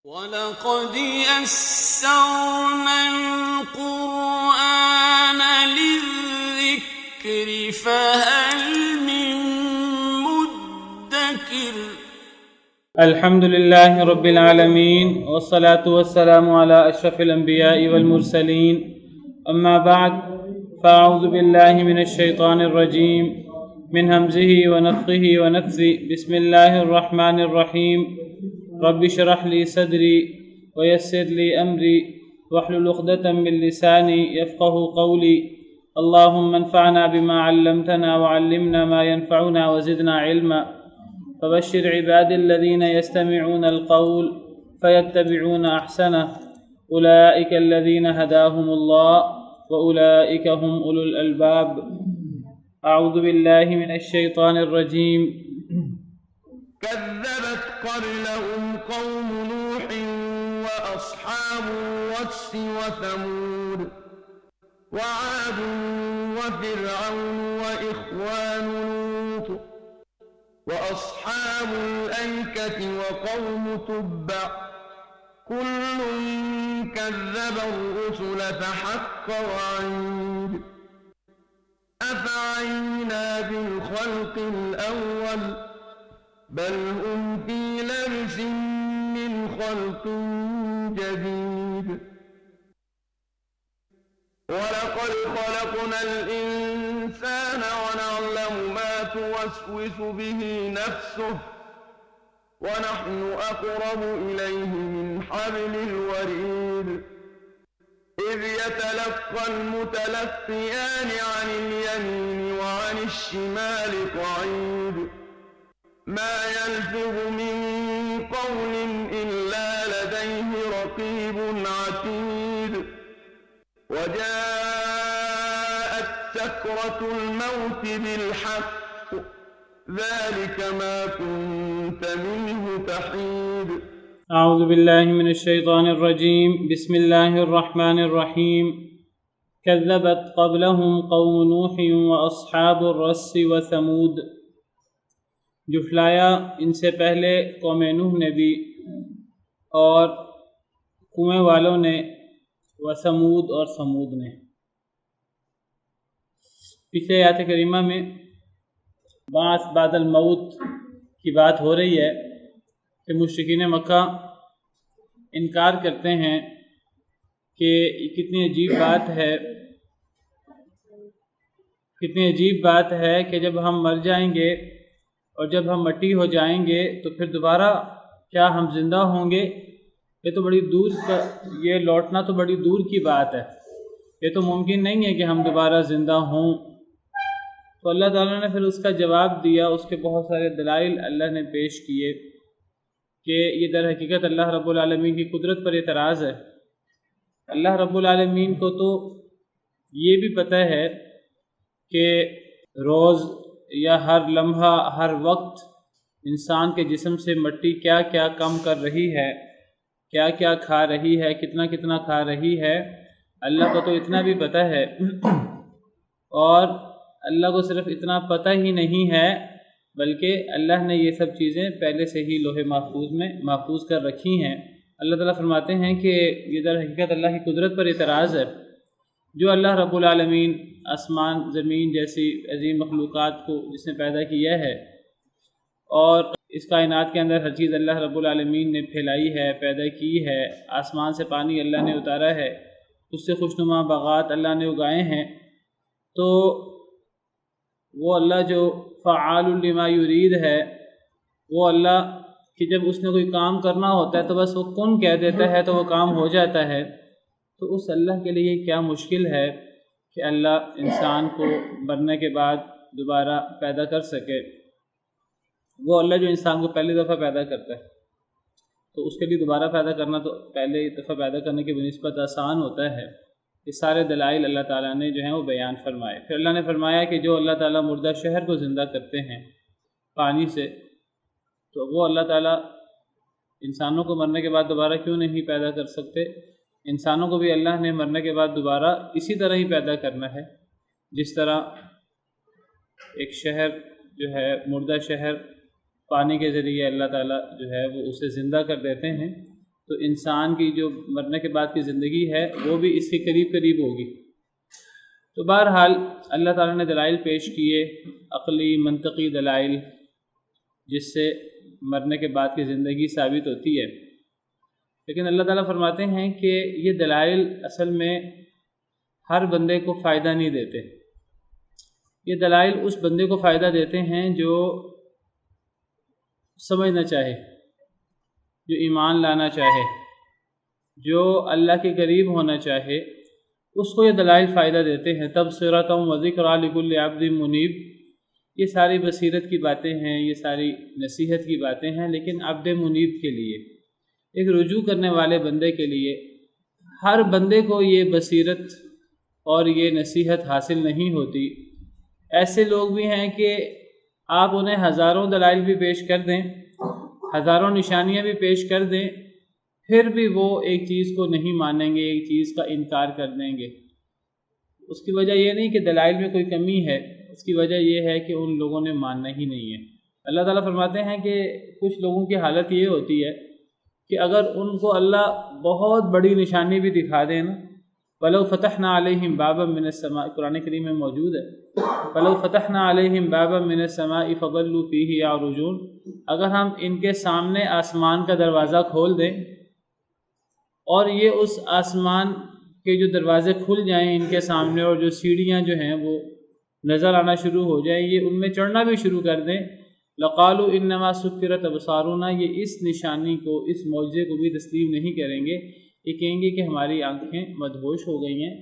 وَلَقَدْ يَسَّرْنَا الْقُرْآنَ لِلذِّكْرِ فَهَلْ مِن مُّدَّكِرٍ الحمد لله رب العالمين والصلاة والسلام على أشرف الأنبياء والمرسلين أما بعد فأعوذ بالله من الشيطان الرجيم من همزه ونفخه ونفثه بسم الله الرحمن الرحيم رب اشرح لي صدري ويسر لي أمري واحلل عقدة من لساني يفقه قولي اللهم انفعنا بما علمتنا وعلمنا ما ينفعنا وزدنا علما فبشر عباد الذين يستمعون القول فيتبعون أحسنه أولئك الذين هداهم الله وأولئك هم أولو الألباب أعوذ بالله من الشيطان الرجيم كذبت قبلهم قوم نوح وأصحاب الرس وثمود وعاد وفرعون وإخوان لوط وأصحاب الأيكة وقوم تبع كل كذب الرسل فحق وعيد أفعينا بالخلق الأول بل هم في لبس من خلق جديد ولقد خلقنا الإنسان ونعلم ما توسوس به نفسه ونحن أقرب إليه من حبل الوريد إذ يتلقى المتلقيان عن اليمين وعن الشمال قعيد ما يلفظ من قول إلا لديه رقيب عتيد وجاءت سكرة الموت بالحق ذلك ما كنت منه تحيد أعوذ بالله من الشيطان الرجيم بسم الله الرحمن الرحيم كذبت قبلهم قوم نوح وأصحاب الرس وثمود جھٹلایا ان سے پہلے قوم نوح نے بھی اور کنویں والوں نے وثمود اور ثمود نے۔ پچھلے آیت کریمہ میں بعث بعد الموت کی بات ہو رہی ہے کہ مشرکین مکہ انکار کرتے ہیں کہ یہ کتنی عجیب بات ہے کہ جب ہم مر جائیں گے اور جب ہم مٹی ہو جائیں گے تو پھر دوبارہ کیا ہم زندہ ہوں گے؟ یہ تو بڑی دور یہ لوٹنا تو بڑی دور کی بات ہے، یہ تو ممکن نہیں ہے کہ ہم دوبارہ زندہ ہوں۔ تو اللہ تعالیٰ نے پھر اس کا جواب دیا، اس کے بہت سارے دلائل اللہ نے پیش کیے کہ یہ در حقیقت اللہ رب العالمین کی قدرت پر اعتراض ہے۔ اللہ رب العالمین کو تو یہ بھی پتہ ہے کہ روز یا ہر لمحہ ہر وقت انسان کے جسم سے مٹی کیا کیا کم کر رہی ہے، کیا کیا کھا رہی ہے، کتنا کتنا کھا رہی ہے، اللہ کو تو اتنا بھی پتہ ہے۔ اور اللہ کو صرف اتنا پتہ ہی نہیں ہے بلکہ اللہ نے یہ سب چیزیں پہلے سے ہی لوح محفوظ میں محفوظ کر رکھی ہیں۔ اللہ تعالیٰ فرماتے ہیں کہ یہ در حقیقت اللہ کی قدرت پر اعتراض ہے۔ جو اللہ رب العالمین آسمان زمین جیسی عظیم مخلوقات کو جس نے پیدا کیا ہے اور اس کائنات کے اندر ہر چیز اللہ رب العالمین نے پھیلائی ہے، پیدا کی ہے، آسمان سے پانی اللہ نے اتارا ہے، اس سے خوشنما باغات اللہ نے اگائے ہیں، تو وہ اللہ جو فعال لما یرید ہے، وہ اللہ کہ جب اس نے کوئی کام کرنا ہوتا ہے تو بس وہ کن کہہ دیتا ہے تو وہ کام ہو جاتا ہے۔ تو اس اللہ کے لیے کیا مشکل ہے کہ اللہ انسان کو مرنے کے بعد دوبارہ پیدا کر سکے۔ وہ اللہ جو انسان کو پہلی دفعہ پیدا کرتا ہے تو اس کے لیے دوبارہ پیدا کرنا تو پہلے دفعہ پیدا کرنے کی بنسبت آسان ہوتا ہے۔ یہ سارے دلائل اللہ تعالیٰ نے جو ہیں وہ بیان فرمائے۔ پھر اللہ نے فرمایا کہ جو اللہ تعالیٰ مردہ شہر کو زندہ کرتے ہیں پانی سے، تو وہ اللہ تعالیٰ انسانوں کو مرنے کے بعد دوبارہ کیوں نہیں پیدا کر سکتے؟ انسانوں کو بھی اللہ نے مرنے کے بعد دوبارہ اسی طرح ہی پیدا کرنا ہے جس طرح ایک شہر جو ہے مردہ شہر پانی کے ذریعے اللہ تعالیٰ جو ہے وہ اسے زندہ کر دیتے ہیں، تو تو انسان کی جو مرنے کے بعد کی زندگی ہے وہ بھی اس کے قریب قریب ہوگی۔ تو بہرحال اللہ تعالیٰ نے دلائل پیش کیے، عقلی منطقی دلائل، جس سے مرنے کے بعد کی زندگی ثابت ہوتی ہے۔ لیکن اللہ تعالیٰ فرماتے ہیں کہ یہ دلائل اصل میں ہر بندے کو فائدہ نہیں دیتے۔ یہ دلائل اس بندے کو فائدہ دیتے ہیں جو سمجھنا چاہے، جو ایمان لانا چاہے، جو اللہ کے قریب ہونا چاہے، اس کو یہ دلائل فائدہ دیتے ہیں۔ تبصرۃ و ذکریٰ لکل عبد منیب، یہ ساری بصیرت کی باتیں ہیں، یہ ساری نصیحت کی باتیں ہیں، لیکن عبد منیب کے لیے، ایک رجوع کرنے والے بندے کے لیے۔ ہر بندے کو یہ بصیرت اور یہ نصیحت حاصل نہیں ہوتی۔ ایسے لوگ بھی ہیں کہ آپ انہیں ہزاروں دلائل بھی پیش کر دیں، ہزاروں نشانیاں بھی پیش کر دیں، پھر بھی وہ ایک چیز کو نہیں مانیں گے، ایک چیز کا انکار کر دیں گے۔ اس کی وجہ یہ نہیں کہ دلائل میں کوئی کمی ہے، اس کی وجہ یہ ہے کہ ان لوگوں نے ماننا ہی نہیں ہے۔ اللہ تعالیٰ فرماتے ہیں کہ کچھ لوگوں کی حالت یہ ہوتی ہے کہ اگر ان کو اللہ بہت بڑی نشانی بھی دکھا دے نا، وَلَوْ فَتَحْنَا عَلَيْهِمْ بَابًا مِّنَ السَّمَاءِ، قرآن کریم میں موجود ہے، وَلَوْ فَتَحْنَا عَلَيْهِمْ بَابًا مِّنَ السَّمَاءِ فَظَلُّوا فِيهِ يَعْرُجُونَ، اگر ہم ان کے سامنے آسمان کا دروازہ کھول دیں اور یہ اس آسمان کے جو دروازے کھل جائیں ان کے سامنے، اور جو سیڑھیاں جو ہیں وہ نظر آنا شروع ہو جائیں، یہ ان میں چڑھنا بھی شروع کر دیں، لَقَالُوا إِنَّمَا سُكِّرَتْ أَبْصَارُنَا، یہ اس نشانی کو، اس معجزے کو بھی تسلیم نہیں کریں گے، یہ کہیں گے کہ ہماری آنکھیں مدہوش ہو گئی ہیں،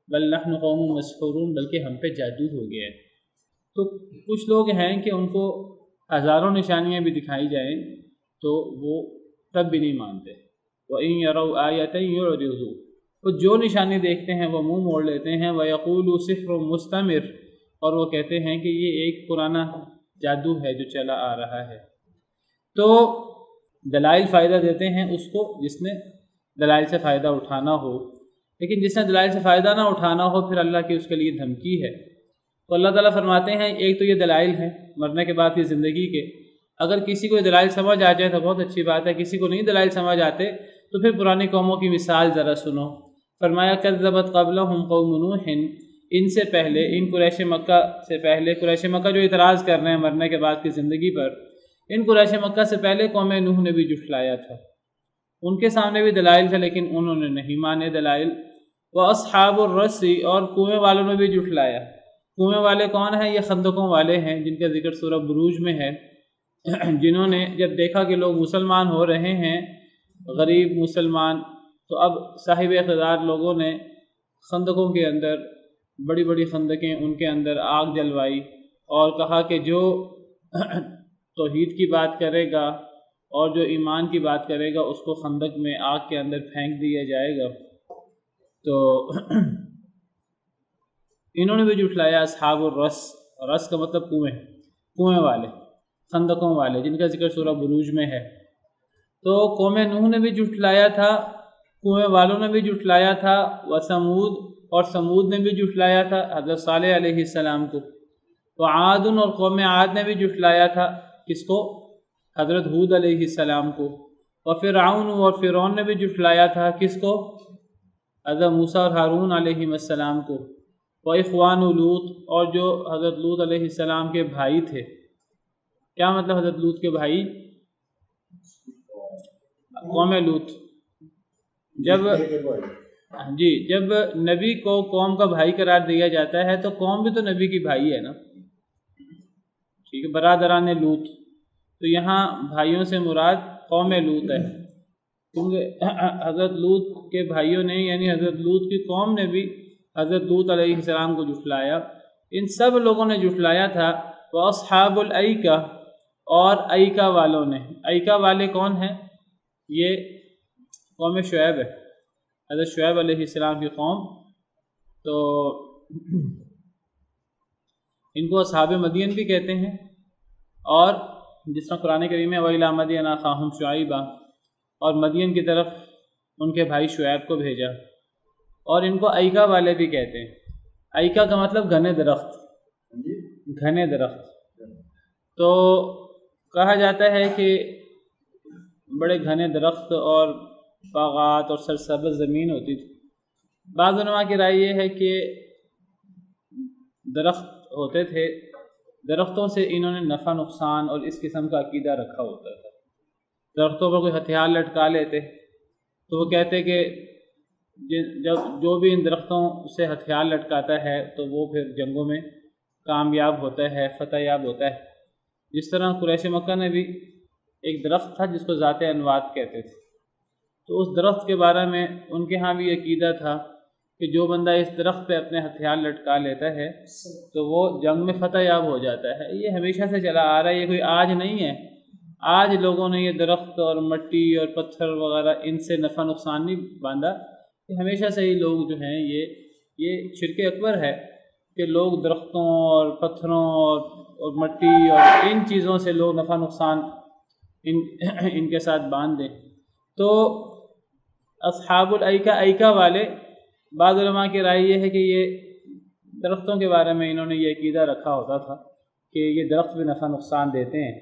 بل نحن قوم مسحورون، بلکہ ہم پہ جادو ہو گیا ہے۔ تو کچھ لوگ ہیں کہ ان کو ہزاروں نشانیاں بھی دکھائی جائیں تو وہ تب بھی نہیں مانتے۔ وَإِن يَرَوْا آيَةً يُعْرِضُوا، تو جو نشانی دیکھتے ہیں وہ منہ موڑ لیتے ہیں۔ وَيَقُولُوا سِحْرٌ مُسْتَمِرٌ، اور وہ کہتے ہیں کہ یہ ایک پرانا جادو ہے جو چلا آ رہا ہے۔ تو دلائل فائدہ دیتے ہیں اس کو جس نے دلائل سے فائدہ اٹھانا ہو، لیکن جس نے دلائل سے فائدہ نہ اٹھانا ہو پھر اللہ کی اس کے لیے دھمکی ہے۔ تو اللہ تعالیٰ فرماتے ہیں ایک تو یہ دلائل ہیں مرنے کے بعد کی زندگی کے، اگر کسی کو یہ دلائل سمجھ آ جائے تو بہت اچھی بات ہے، کسی کو نہیں دلائل سمجھ آتے تو پھر پرانی قوموں کی مثال ذرا سنو۔ فرمایا کذبت قبلہم قوم نوح، ان سے پہلے، ان قریش مکہ سے پہلے، قریش مکہ جو اعتراض کر رہے ہیں مرنے کے بعد کی زندگی پر، ان قریش مکہ سے پہلے قوم نوح نے بھی جھٹلایا تھا، ان کے سامنے بھی دلائل تھے لیکن انہوں نے نہیں مانے دلائل۔ وَأَصْحَابُ الرَّسِّ، اور کنویں والوں نے بھی جھٹلایا۔ کنویں والے کون ہیں؟ یہ خندقوں والے ہیں جن کا ذکر سورہ بروج میں ہے، جنہوں نے جب دیکھا کہ لوگ مسلمان ہو رہے ہیں، غریب مسلمان، تو اب صاحب اقتدار لوگوں نے خندقوں کے اندر، بڑی بڑی خندقیں، ان کے اندر آگ جلوائی اور کہا کہ جو توحید کی بات کرے گا اور جو ایمان کی بات کرے گا اس کو خندق میں آگ کے اندر پھینک دیا جائے گا۔ تو انہوں نے بھی جھٹلایا۔ اصحاب الرس، رس کا مطلب کنویں والے، خندقوں والے، جن کا ذکر سورہ بروج میں ہے۔ تو قوم نوح نے بھی جھٹلایا تھا، کنویں والوں نے بھی جھٹلایا تھا، وثمود، اور سمود نے بھی جھٹلایا تھا حضرت صالح علیہ السلام کو، وعاد، اور قوم عاد نے بھی جھٹلایا تھا کس کو؟ حضرت ہود علیہ السلام کو، وفرعون، اور فرعون نے بھی جھٹلایا تھا کس کو؟ حضرت موسیٰ اور ہارون علیہ السلام کو، واخوان لوط، اور جو حضرت لوط علیہ السلام کے بھائی تھے۔ کیا مطلب حضرت لوط کے بھائی؟ قوم لوط، جب نبی کو قوم کا بھائی قرار دیا جاتا ہے تو قوم بھی تو نبی کی بھائی ہے نا، ٹھیک ہے، برادران لوط، تو یہاں بھائیوں سے مراد قوم لوط ہے، کیونکہ حضرت لوط کے بھائیوں نے، یعنی حضرت لوط کی قوم نے بھی حضرت لوط علیہ السلام کو جھٹلایا۔ ان سب لوگوں نے جھٹلایا تھا۔ وَأَصْحَابُ الْأَيْكَةِ، اور ایکا والوں نے، ایکا والے کون ہیں؟ یہ قوم شعیب ہے، حضرت شعیب علیہ السلام کی قوم، تو ان کو اصحاب مدین بھی کہتے ہیں، اور جس طرح قرآن کریم میں وَإِلَىٰ مَدْيَنَ أَخَاهُمْ شُعَيْبًا، اور مدین کی طرف ان کے بھائی شعیب کو بھیجا، اور ان کو ایکا والے بھی کہتے ہیں۔ ایکا کا مطلب گھنے درخت، گھنے درخت، تو کہا جاتا ہے کہ بڑے گھنے درخت اور باغات اور سرسبز زمین ہوتی تھی۔ بعض علماء کی رائے یہ ہے کہ درخت ہوتے تھے، درختوں سے انہوں نے نفع نقصان اور اس قسم کا عقیدہ رکھا ہوتا تھا۔ درختوں پر کوئی ہتھیار لٹکا لیتے تو وہ کہتے کہ جو بھی ان درختوں سے ہتھیار لٹکاتا ہے تو وہ پھر جنگوں میں کامیاب ہوتا ہے، فتح یاب ہوتا ہے۔ جس طرح قریش مکہ نے بھی ایک درخت تھا جس کو ذات انوات کہتے تھے، تو اس درخت کے بارے میں ان کے ہاں بھی عقیدہ تھا کہ جو بندہ اس درخت پہ اپنے ہتھیار لٹکا لیتا ہے تو وہ جنگ میں فتح یاب ہو جاتا ہے۔ یہ ہمیشہ سے چلا آ رہا ہے، یہ کوئی آج نہیں ہے۔ آج لوگوں نے یہ درخت اور مٹی اور پتھر وغیرہ ان سے نفع نقصان نہیں باندھا، کہ ہمیشہ سے ہی لوگ جو ہیں یہ شرک اکبر ہے کہ لوگ درختوں اور پتھروں اور مٹی اور ان چیزوں سے لوگ نفع نقصان ان کے ساتھ باندھ دیں۔ تو اصحاب الایکہ والے، بعض علماء کی رائے یہ ہے کہ یہ درختوں کے بارے میں انہوں نے یہ عقیدہ رکھا ہوتا تھا کہ یہ درخت بھی نفع نقصان دیتے ہیں،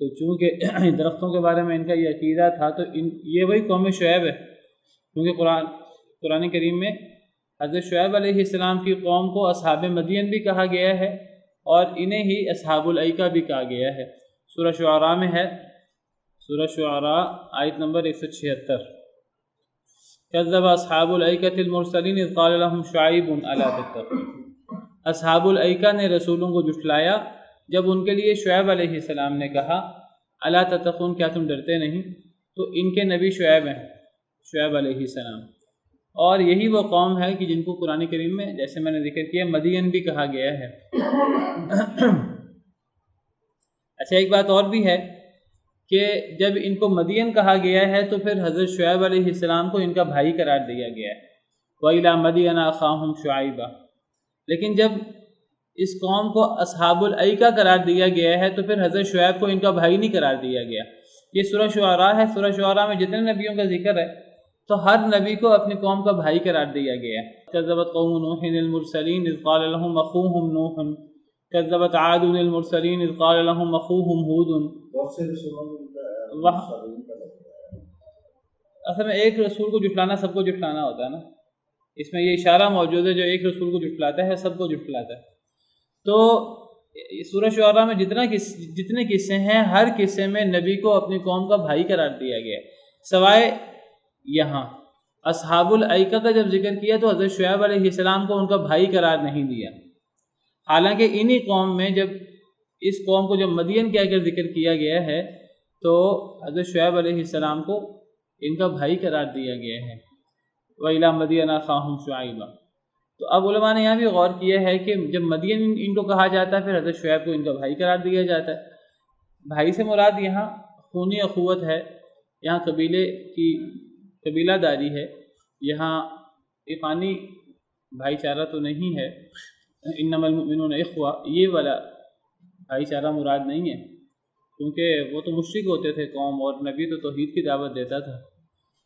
تو چونکہ درختوں کے بارے میں ان کا یہ عقیدہ تھا تو یہ وہی قوم شعیب ہے، کیونکہ قرآن کریم میں حضرت شعیب علیہ السلام کی قوم کو اصحاب مدین بھی کہا گیا ہے اور انہیں ہی اصحاب الایکہ بھی کہا گیا ہے۔ سورہ شعراء میں ہے، سورہ شعراء آیت نمبر 176، کذب اصحاب الایکۃ المرسلین اذ قال لهم شعیب الا تتقون۔ اصحاب الایکہ نے رسولوں کو جھٹلایا جب ان کے لیے شعیب علیہ السلام نے کہا الا تتقون، کیا تم ڈرتے نہیں؟ تو ان کے نبی شعیب ہیں، شعیب علیہ السلام، اور یہی وہ قوم ہے کہ جن کو قرآن کریم میں جیسے میں نے ذکر کیا مدین بھی کہا گیا ہے۔ اچھا، ایک بات اور بھی ہے کہ جب ان کو مدین کہا گیا ہے تو پھر حضرت شعیب علیہ السلام کو ان کا بھائی قرار دیا گیا ہے، وَإِلَىٰ مَدْيَنَ أَخَاهُمْ شُعَيْبًا۔ لیکن جب اس قوم کو اصحاب الایکہ قرار دیا گیا ہے تو پھر حضرت شعیب کو ان کا بھائی نہیں قرار دیا گیا۔ یہ سورہ شعراء ہے، سورہ شعراء میں جتنے نبیوں کا ذکر ہے تو ہر نبی کو اپنی قوم کا بھائی قرار دیا گیا ہے۔ کذبت قوم نوح المرسلین اذ قال لهم اخوهم نوح، کذبت عاد المرسلین اذ قال لهم اخوهم ہود۔ اصل میں ایک رسول کو جھٹلانا سب کو جھٹلانا ہوتا ہے نا، اس میں یہ اشارہ موجود ہے، جو ایک رسول کو جھٹلاتا ہے سب کو جھٹلاتا ہے۔ تو سورہ شعراء میں جتنے قصے ہیں ہر قصے میں نبی کو اپنی قوم کا بھائی قرار دیا گیا ہے، سوائے یہاں اصحاب الایکہ کا جب ذکر کیا تو حضرت شعیب علیہ السلام کو ان کا بھائی قرار نہیں دیا، حالانکہ انہی قوم میں جب اس قوم کو جب مدین کے اگر ذکر کیا گیا ہے تو حضرت شعیب علیہ السلام کو ان کا بھائی قرار دیا گیا ہے، وَإِلَىٰ مَدْيَنَ أَخَاهُمْ شُعَيْبًا۔ تو اب علماء نے یہاں بھی غور کیا ہے کہ جب مدین ان کو کہا جاتا ہے پھر حضرت شعیب کو ان کا بھائی قرار دیا جاتا ہے۔ بھائی سے مراد یہاں خونی اخوت ہے، یہاں قبیلے کی قبیلہ داری ہے، یہاں ایقانی بھائی چارہ تو نہیں ہے، انما المؤمنون اخوہ یہ والا بھائی چارہ مراد نہیں ہے، کیونکہ وہ تو مشرک ہوتے تھے قوم اور نبی تو توحید کی دعوت دیتا تھا۔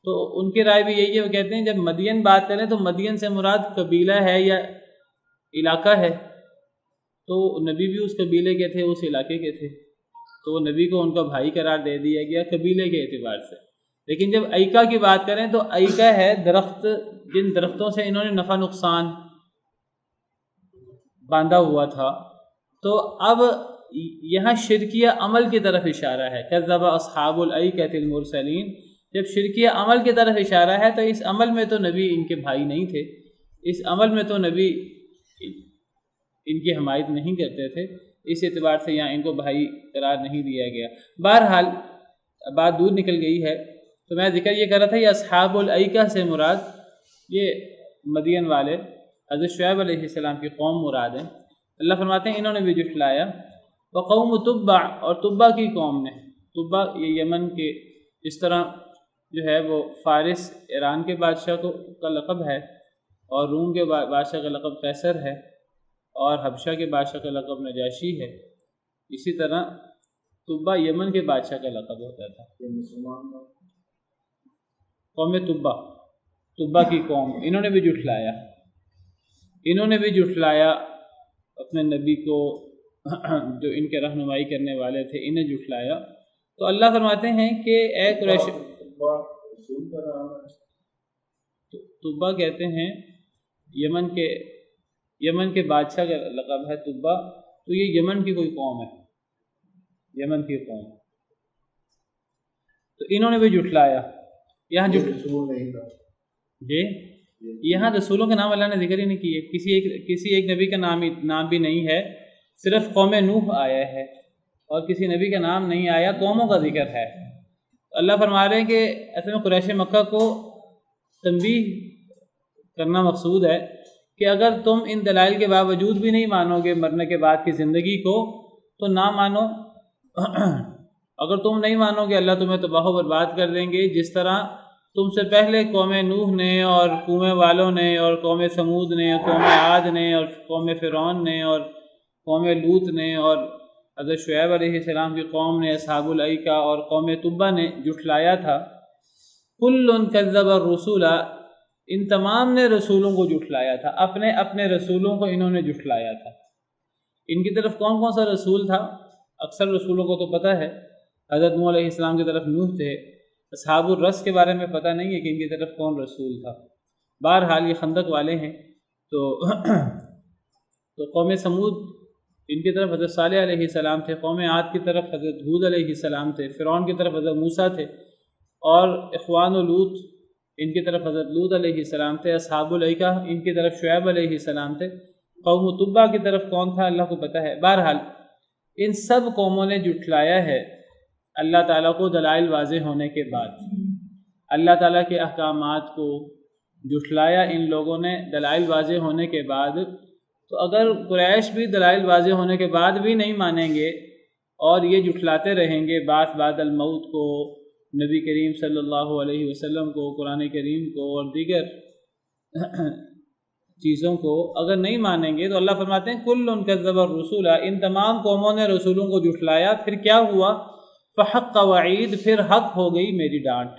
تو ان کی رائے بھی یہی ہے، وہ کہتے ہیں جب مدین بات کریں تو مدین سے مراد قبیلہ ہے یا علاقہ ہے، تو نبی بھی اس قبیلے کے تھے، اس علاقے کے تھے، تو نبی کو ان کا بھائی قرار دے دیا گیا قبیلے کے اعتبار سے۔ لیکن جب ایکا کی بات کریں تو ایکا ہے درخت، جن درختوں سے انہوں نے نفع نقصان باندھا ہوا تھا۔ تو اب یہاں شرکیہ عمل کی طرف اشارہ ہے، کذب اصحاب الایکۃ المرسلین، جب شرکیہ عمل کی طرف اشارہ ہے تو اس عمل میں تو نبی ان کے بھائی نہیں تھے، اس عمل میں تو نبی ان کی حمایت نہیں کرتے تھے، اس اعتبار سے یہاں ان کو بھائی قرار نہیں دیا گیا۔ بہرحال بات دور نکل گئی ہے، تو میں ذکر یہ کر رہا تھا یہ اصحاب الایکہ سے مراد یہ مدین والے حضرت شعیب علیہ السلام کی قوم مراد ہیں۔ اللہ فرماتے ہیں انہوں نے بھی جھٹلایا، وقوم تبع، اور تبع کی قوم نے، تبع یہ یمن کے اس طرح جو ہے وہ فارس ایران کے بادشاہ کا لقب ہے، اور روم کے بادشاہ کا لقب قیصر ہے، اور حبشہ کے بادشاہ کا لقب نجاشی ہے، اسی طرح تبع یمن کے بادشاہ کا لقب ہوتا تھا۔ قوم تبع کی قوم، انہوں نے بھی جھٹلایا اپنے نبی کو، جو ان کے رہنمائی کرنے والے تھے انہیں جھٹلایا۔ تو اللہ فرماتے ہیں کہ اے قریش، طبا کہتے ہیں یمن کے بادشاہ کا لقب ہے طبا، تو یہ یمن کی کوئی قوم ہے، یمن کی قوم، تو انہوں نے بھی جھٹلایا یہاں جی یہاں رسولوں کے نام اللہ نے ذکر ہی نہیں کیے، کسی ایک نبی کا نام بھی نہیں ہے، صرف قوم نوح آیا ہے اور کسی نبی کا نام نہیں آیا، قوموں کا ذکر ہے۔ اللہ فرما رہے ہیں کہ اصل میں قریش مکہ کو تنبیہ کرنا مقصود ہے کہ اگر تم ان دلائل کے باوجود بھی نہیں مانو گے مرنے کے بعد کی زندگی کو تو نہ مانو، اگر تم نہیں مانو گے اللہ تمہیں تباہ و برباد کر دیں گے، جس طرح تم سے پہلے قوم نوح نے اور کنویں والوں نے اور قوم سمود نے اور قوم عاد نے اور قوم فرعون نے اور قوم لوط نے اور حضرت شعیب علیہ السلام کی قوم نے، اصحاب الایکہ اور قوم طبا نے جھٹلایا تھا۔ کل کذب الرسول، ان تمام نے رسولوں کو جھٹلایا تھا، اپنے رسولوں کو انہوں نے جھٹلایا تھا۔ ان کی طرف کون کون سا رسول تھا؟ اکثر رسولوں کو تو پتہ ہے، حضرت نوح علیہ السلام کی طرف نوح تھے، اصحاب الرس کے بارے میں پتہ نہیں ہے کہ ان کی طرف کون رسول تھا۔ بہرحال یہ خندق والے ہیں تو قوم سمود ان کی طرف حضرت صالح علیہ السلام تھے، قوم عاد کی طرف حضرت ہود علیہ السلام تھے، فرعون کی طرف حضرت موسیٰ تھے، اور اخوان و لوط ان کی طرف حضرت لوط علیہ السلام تھے، اصحاب الایکہ ان کی طرف شعیب علیہ السلام تھے، قوم طبا کی طرف کون تھا اللہ کو پتہ ہے۔ بہرحال ان سب قوموں نے جھٹلایا ہے اللہ تعالیٰ کو دلائل واضح ہونے کے بعد، اللہ تعالیٰ کے احکامات کو جھٹلایا ان لوگوں نے دلائل واضح ہونے کے بعد۔ تو اگر قریش بھی دلائل واضح ہونے کے بعد بھی نہیں مانیں گے اور یہ جھٹلاتے رہیں گے بعث بعد الموت کو، نبی کریم صلی اللہ علیہ وسلم کو، قرآن کریم کو اور دیگر چیزوں کو اگر نہیں مانیں گے تو اللہ فرماتے ہیں کل کذب الرسول، ان تمام قوموں نے رسولوں کو جھٹلایا، پھر کیا ہوا؟ فحق وعید، پھر حق ہو گئی میری ڈانٹ،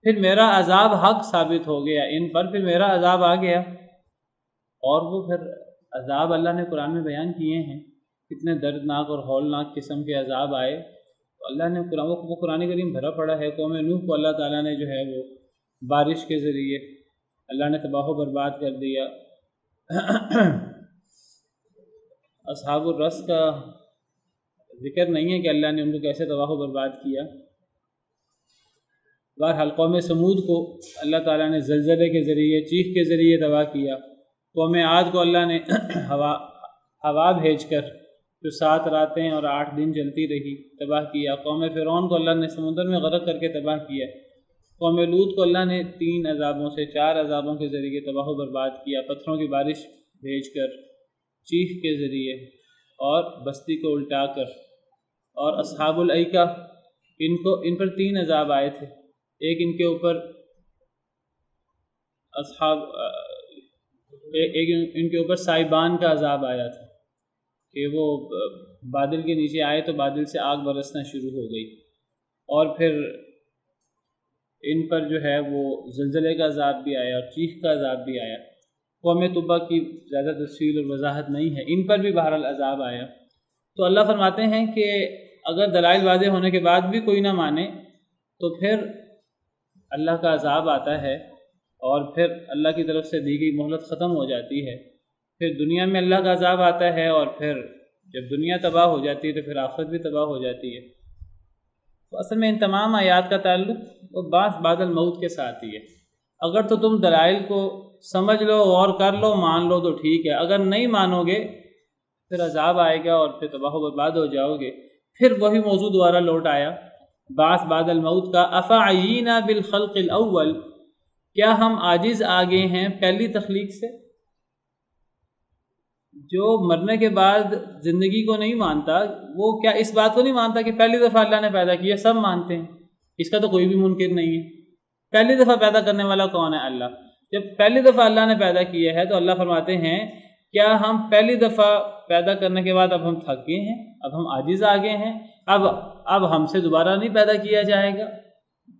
پھر میرا عذاب حق ثابت ہو گیا ان پر، پھر میرا عذاب آ گیا۔ اور وہ پھر عذاب اللہ نے قرآن میں بیان کیے ہیں، کتنے دردناک اور ہولناک قسم کے عذاب آئے، تو اللہ نے قرآن کریم بھرا پڑا ہے۔ قوم نوح کو اللہ تعالیٰ نے جو ہے وہ بارش کے ذریعے اللہ نے تباہ و برباد کر دیا۔ اصحاب الرس کا ذکر نہیں ہے کہ اللہ نے ان کو کیسے تباہ و برباد کیا۔ بہرحال قوم سمود کو اللہ تعالیٰ نے زلزلے کے ذریعے، چیخ کے ذریعے تباہ کیا۔ قوم عاد کو اللہ نے ہوا بھیج کر جو 7 راتیں اور 8 دن چلتی رہی تباہ کیا۔ قوم فرعون کو اللہ نے سمندر میں غرق کر کے تباہ کیا۔ قوم لوط کو اللہ نے 3 عذابوں سے 4 عذابوں کے ذریعے تباہ و برباد کیا، پتھروں کی بارش بھیج کر، چیخ کے ذریعے اور بستی کو الٹا کر۔ اور اصحاب الایکہ ان پر 3 عذاب آئے تھے، ایک ان کے اوپر ایک ان کے اوپر سائبان کا عذاب آیا تھا کہ وہ بادل کے نیچے آئے تو بادل سے آگ برسنا شروع ہو گئی، اور پھر ان پر جو ہے وہ زلزلے کا عذاب بھی آیا اور چیخ کا عذاب بھی آیا۔ قوم طبا کی زیادہ تفصیل اور وضاحت نہیں ہے، ان پر بھی بہرحال عذاب آیا۔ تو اللہ فرماتے ہیں کہ اگر دلائل واضح ہونے کے بعد بھی کوئی نہ مانے تو پھر اللہ کا عذاب آتا ہے، اور پھر اللہ کی طرف سے دی گئی مہلت ختم ہو جاتی ہے، پھر دنیا میں اللہ کا عذاب آتا ہے، اور پھر جب دنیا تباہ ہو جاتی ہے تو پھر آخرت بھی تباہ ہو جاتی ہے۔ تو اصل میں ان تمام آیات کا تعلق وہ بعث بعد الموت کے ساتھ ہی ہے۔ اگر تو تم دلائل کو سمجھ لو، غور کر لو، مان لو تو ٹھیک ہے، اگر نہیں مانو گے پھر عذاب آئے گا اور پھر تباہ و برباد ہو جاؤ گے۔ پھر وہی موضوع دوبارہ لوٹ آیا بعث بعد الموت کا۔ افعینا بالخلق الاول، کیا ہم عاجز آ گئے ہیں پہلی تخلیق سے؟ جو مرنے کے بعد زندگی کو نہیں مانتا وہ کیا اس بات کو نہیں مانتا کہ پہلی دفعہ اللہ نے پیدا کیا؟ سب مانتے ہیں، اس کا تو کوئی بھی منکر نہیں ہے۔ پہلی دفعہ پیدا کرنے والا کون ہے؟ اللہ۔ جب پہلی دفعہ اللہ نے پیدا کیا ہے تو اللہ فرماتے ہیں کیا ہم پہلی دفعہ پیدا کرنے کے بعد اب ہم تھک گئے ہیں، اب ہم عاجز آ گئے ہیں، اب ہم سے دوبارہ نہیں پیدا کیا جائے گا؟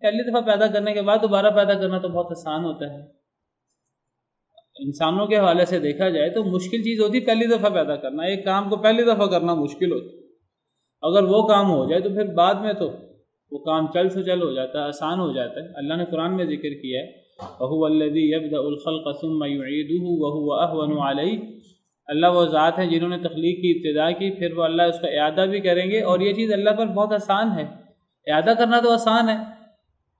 پہلی دفعہ پیدا کرنے کے بعد دوبارہ پیدا کرنا تو بہت آسان ہوتا ہے۔ انسانوں کے حوالے سے دیکھا جائے تو مشکل چیز ہوتی پہلی دفعہ پیدا کرنا، ایک کام کو پہلی دفعہ کرنا مشکل ہوتا، اگر وہ کام ہو جائے تو پھر بعد میں تو وہ کام چل سے چل ہو جاتا ہے، آسان ہو جاتا ہے۔ اللہ نے قرآن میں ذکر کیا ہے وَهُوَ الَّذِي يَبْدَأُ الْخَلْقَ ثُمَّ يُعِيدُهُ وَهُوَ أَهْوَنُ عَلَيْهِ، اللہ وہ ذات ہے جنہوں نے تخلیق کی ابتدا کی، پھر وہ اللہ اس کا اعادہ بھی کریں گے، اور یہ چیز اللہ پر بہت آسان ہے، اعادہ کرنا تو آسان ہے۔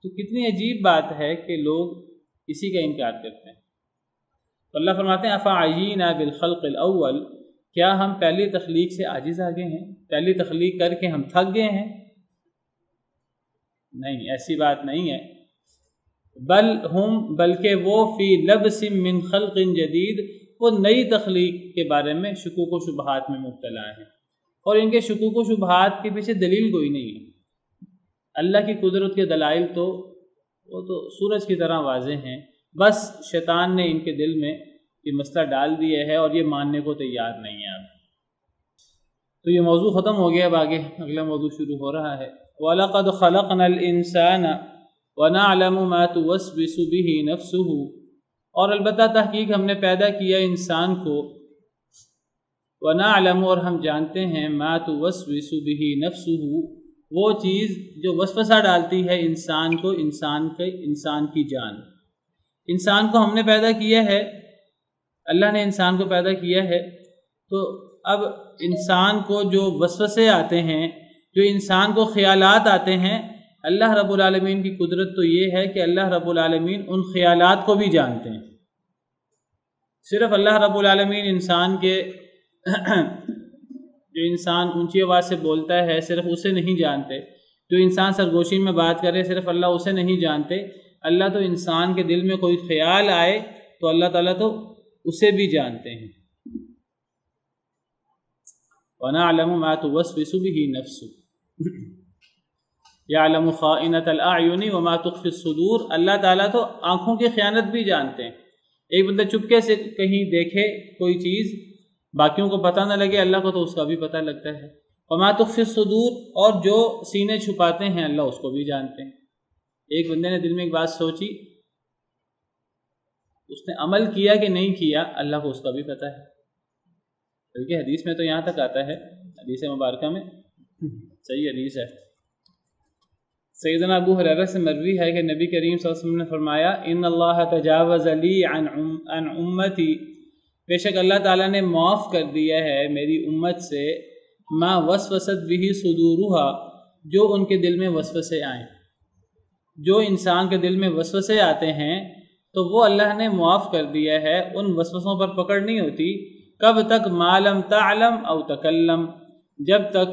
تو کتنی عجیب بات ہے کہ لوگ اسی کا انکار کرتے ہیں۔ تو اللہ فرماتے ہیں أَفَعَيِّينَا بِالْخَلْقِ الْأَوَّلِ، کیا ہم پہلی تخلیق سے عاجز آ گئے ہیں، پہلی تخلیق کر کے ہم تھک گئے ہیں؟ نہیں، ایسی بات نہیں ہے۔ بلکہ وہ فی لبس من خلق جدید، وہ نئی تخلیق کے بارے میں شکوک و شبہات میں مبتلا ہیں، اور ان کے شکوک و شبہات کے پیچھے دلیل کوئی نہیں ہے۔ اللہ کی قدرت کے دلائل تو وہ تو سورج کی طرح واضح ہیں، بس شیطان نے ان کے دل میں یہ مسئلہ ڈال دیا ہے اور یہ ماننے کو تیار نہیں ہے۔ اب تو یہ موضوع ختم ہو گیا، اب آگے اگلا موضوع شروع ہو رہا ہے۔ وَلَقَدْ خَلَقْنَا الْإِنسَانَ وَنَعْلَمُ مَا تُوَسْوِسُ بِهِ نَفْسُهُ، اور البتہ تحقیق ہم نے پیدا کیا انسان کو، وَنَعْلَمُ، اور ہم جانتے ہیں، مَا تُوَسْوِسُ بِهِ نَفْسُهُ، وہ چیز جو وسوسہ ڈالتی ہے انسان کو، انسان کی جان۔ انسان کو ہم نے پیدا کیا ہے، اللہ نے انسان کو پیدا کیا ہے، تو اب انسان کو جو وسوسے آتے ہیں، جو انسان کو خیالات آتے ہیں، اللہ رب العالمین کی قدرت تو یہ ہے کہ اللہ رب العالمین ان خیالات کو بھی جانتے ہیں۔ صرف اللہ رب العالمین انسان کے جو انسان اونچی آواز سے بولتا ہے صرف اسے نہیں جانتے، جو انسان سرگوشی میں بات کرے صرف اللہ اسے نہیں جانتے، اللہ تو انسان کے دل میں کوئی خیال آئے تو اللہ تعالیٰ تو اسے بھی جانتے ہیں۔ وَنَعْلَمُ مَا تُوَسْوِسُ بِهِ نَفْسُهُ يَعْلَمُ خَائِنَةَ الْأَعْيُنِ وَمَا تُخْفِي الصُّدُورُ، اللہ تعالیٰ تو آنکھوں کی خیانت بھی جانتے ہیں۔ ایک بندہ چپکے سے کہیں دیکھے کوئی چیز، باقیوں کو پتہ نہ لگے، اللہ کو تو اس کا بھی پتہ لگتا ہے۔ وَمَا تُخْفِي الصُّدُورُ، اور جو سینے چھپاتے ہیں اللہ اس کو بھی جانتے ہیں۔ ایک بندے نے دل میں ایک بات سوچی، اس نے عمل کیا کہ نہیں کیا، اللہ کو اس کا بھی پتہ ہے۔ بلکہ حدیث میں تو یہاں تک آتا ہے، حدیث مبارکہ میں صحیح حدیث ہے، سیدنا ابو ہریرہ سے مروی ہے کہ نبی کریم صلی اللہ علیہ وسلم نے فرمایا ان اللہ تجاوز لی عن امتی، بے شک اللہ تعالیٰ نے معاف کر دیا ہے میری امت سے، ما وسوست به صدورها، جو ان کے دل میں وسوسے آئیں، جو انسان کے دل میں وسوسے آتے ہیں تو وہ اللہ نے معاف کر دیا ہے، ان وسوسوں پر پکڑ نہیں ہوتی۔ کب تک؟ ما لم تعلم او تکلم، جب تک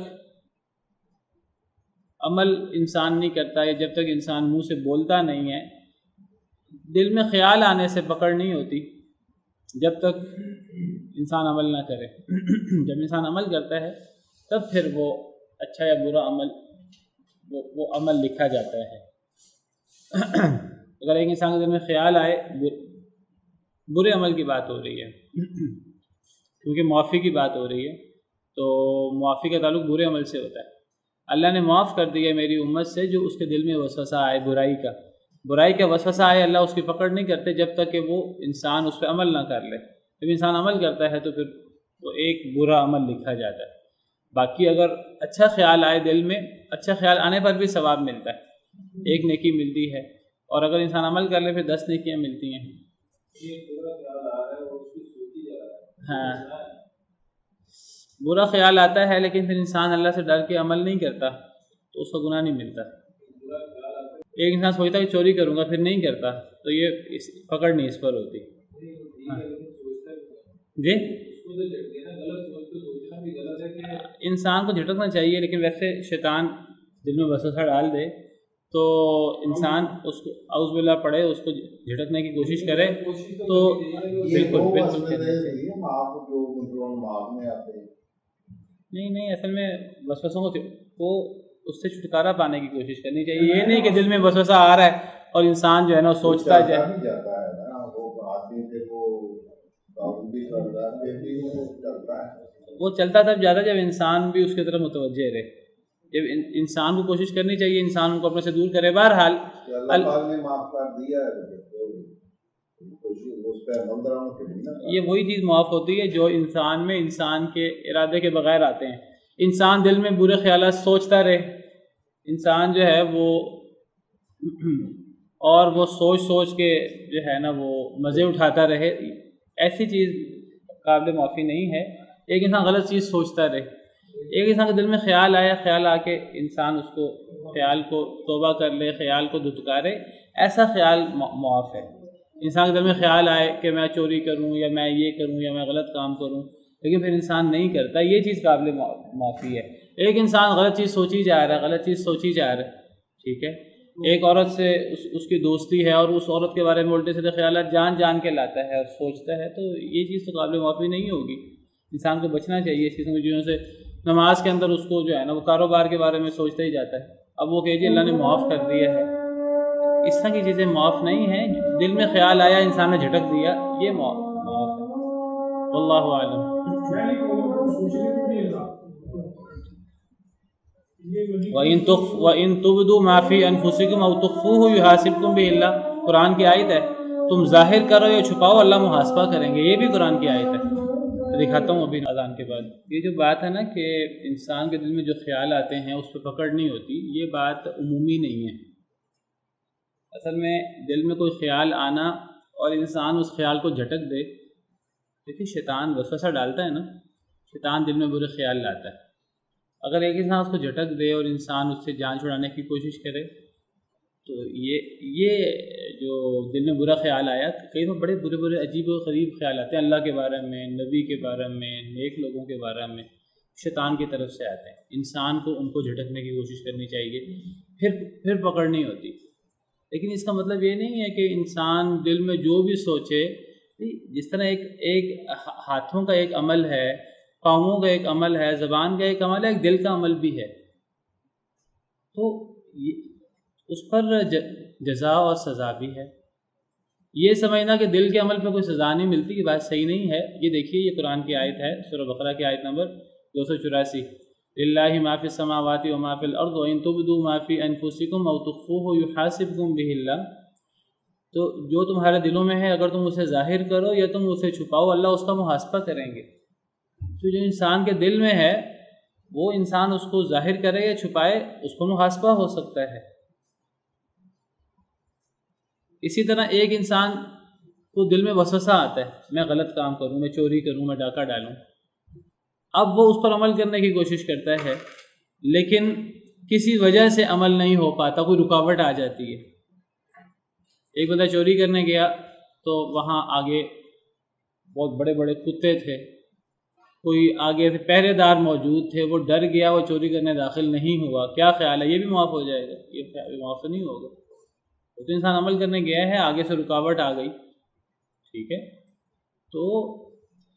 عمل انسان نہیں کرتا یا جب تک انسان منہ سے بولتا نہیں ہے، دل میں خیال آنے سے پکڑ نہیں ہوتی جب تک انسان عمل نہ کرے۔ جب انسان عمل کرتا ہے تب پھر وہ اچھا یا برا عمل وہ عمل لکھا جاتا ہے۔ اگر ایک انسان کے دل میں خیال آئے، برے عمل کی بات ہو رہی ہے کیونکہ معافی کی بات ہو رہی ہے، تو معافی کا تعلق برے عمل سے ہوتا ہے۔ اللہ نے معاف کر دیا میری امت سے جو اس کے دل میں وسوسہ آئے برائی کا وسوسہ آئے، اللہ اس کی پکڑ نہیں کرتے جب تک کہ وہ انسان اس پہ عمل نہ کر لے۔ جب انسان عمل کرتا ہے تو پھر وہ ایک برا عمل لکھا جاتا ہے۔ باقی اگر اچھا خیال آئے دل میں، اچھا خیال آنے پر بھی ثواب ملتا ہے، ایک نیکی ملتی ہے، اور اگر انسان عمل کر لے پھر 10 نیکیاں ملتی ہیں۔ ہاں، برا خیال آتا ہے لیکن پھر انسان اللہ سے ڈر کے عمل نہیں کرتا تو اس کو گناہ نہیں ملتا۔ ایک انسان سوچتا ہے کہ چوری کروں گا پھر نہیں کرتا تو یہ پکڑ نہیں اس پر ہوتی۔ جی، انسان کو جھٹکنا چاہیے، لیکن ویسے شیطان دل میں وسوسہ ڈال دے تو انسان اس کو اعوذ باللہ پڑھے، اس کو جھٹکنے کی کوشش کرے تو بالکل نہیں، اصل میں وسوسوں کو اس سے چھٹکارا پانے کی کوشش کرنی چاہیے۔ یہ نہیں کہ دل میں وسوسہ آ رہا ہے اور انسان جو ہے نا سوچتا جائے، وہ چلتا تب جاتا جب انسان بھی اس کی طرف متوجہ رہے۔ جب انسان کو کوشش کرنی چاہیے انسان ان کو اپنے سے دور کرے۔ بہرحال یہ وہی چیز معاف ہوتی ہے جو انسان میں انسان کے ارادے کے بغیر آتے ہیں۔ انسان دل میں برے خیالات سوچتا رہے، انسان جو ہے وہ اور وہ سوچ کے جو ہے نا وہ مزے اٹھاتا رہے، ایسی چیز قابل معافی نہیں ہے۔ ایک انسان غلط چیز سوچتا رہے، ایک انسان کے دل میں خیال آیا، خیال آ کے انسان اس کو خیال کو توبہ کر لے، خیال کو دھتکارے، ایسا خیال معاف ہے۔ انسان کے دل میں خیال آئے کہ میں چوری کروں یا میں یہ کروں یا میں غلط کام کروں، لیکن پھر انسان نہیں کرتا، یہ چیز قابل معافی ہے۔ ایک انسان غلط چیز سوچی جا رہا ہے، ٹھیک ہے، ایک عورت سے اس کی دوستی ہے اور اس عورت کے بارے میں الٹے سیدھے خیالات جان کے لاتا ہے اور سوچتا ہے، تو یہ چیز تو قابل معافی نہیں ہوگی۔ انسان کو بچنا چاہیے اس قسم کی چیزوں سے۔ نماز کے اندر اس کو جو ہے نا وہ کاروبار کے بارے میں سوچتا ہی جاتا ہے، اب وہ کہ جی اللہ نے معاف کر دیا ہے، اس طرح کی چیزیں معاف نہیں ہیں۔ دل میں خیال آیا، انسان نے جھٹک دیا، یہ معاف ہے۔ واللہ اعلم۔ وَإِن تُبْدُوا مَا فِي أَنفُسِكُمْ أَوْ تُخْفُوهُ يُحَاسِبْكُم بِهِ اللَّهُ، قرآن کی آیت ہے، تم ظاہر کرو یا چھپاؤ اللہ محاسبہ کریں گے، یہ بھی قرآن کی آیت ہے۔ دکھاتا ہوں ابھی اذان کے بعد۔ یہ جو بات ہے نا کہ انسان کے دل میں جو خیال آتے ہیں اس پہ پکڑ نہیں ہوتی، یہ بات عمومی نہیں ہے۔ اصل میں دل میں کوئی خیال آنا اور انسان اس خیال کو جھٹک دے، دیکھیے شیطان وسوسہ ڈالتا ہے نا، شیطان دل میں برے خیال لاتا ہے۔ اگر ایک انسان اس کو جھٹک دے اور انسان اس سے جان چھڑانے کی کوشش کرے تو یہ جو دل میں برا خیال آیا، کئی بار بڑے برے عجیب و غریب خیال آتے ہیں اللہ کے بارے میں، نبی کے بارے میں، نیک لوگوں کے بارے میں، شیطان کی طرف سے آتے ہیں۔ انسان کو ان کو جھٹکنے کی کوشش کرنی چاہیے، پھر پکڑ نہیں ہوتی۔ لیکن اس کا مطلب یہ نہیں ہے کہ انسان دل میں جو بھی سوچے، جس طرح ایک ہاتھوں کا ایک عمل ہے، پاؤں کا ایک عمل ہے، زبان کا ایک عمل ہے، ایک دل کا عمل بھی ہے، تو اس پر جزا اور سزا بھی ہے۔ یہ سمجھنا کہ دل کے عمل پہ کوئی سزا نہیں ملتی، یہ بات صحیح نہیں ہے۔ یہ دیکھیے یہ قرآن کی آیت ہے، سورہ بقرہ کی آیت نمبر 284، للہ ما فی السماوات و ما فی الارض وان تبدوا ما فی انفسکم او تخفوہ یحاسبکم بہ اللہ۔ تو جو تمہارے دلوں میں ہے اگر تم اسے ظاہر کرو یا تم اسے چھپاؤ، اللہ اس کا محاسبہ کریں گے۔ تو جو انسان کے دل میں ہے وہ انسان اس کو ظاہر کرے یا چھپائے، اس کو محاسبہ ہو سکتا ہے۔ اسی طرح ایک انسان کو دل میں وسوسہ آتا ہے، میں غلط کام کروں، میں چوری کروں، میں ڈاکہ ڈالوں، اب وہ اس پر عمل کرنے کی کوشش کرتا ہے، لیکن کسی وجہ سے عمل نہیں ہو پاتا، کوئی رکاوٹ آ جاتی ہے۔ ایک بندہ چوری کرنے گیا تو وہاں آگے بہت بڑے بڑے کتے تھے، کوئی آگے سے پہرے دار موجود تھے، وہ ڈر گیا، وہ چوری کرنے داخل نہیں ہوا، کیا خیال ہے یہ بھی معاف ہو جائے گا؟ یہ معاف نہیں ہوگا۔ تو انسان عمل کرنے گیا ہے، آگے سے رکاوٹ آ گئی، ٹھیک ہے، تو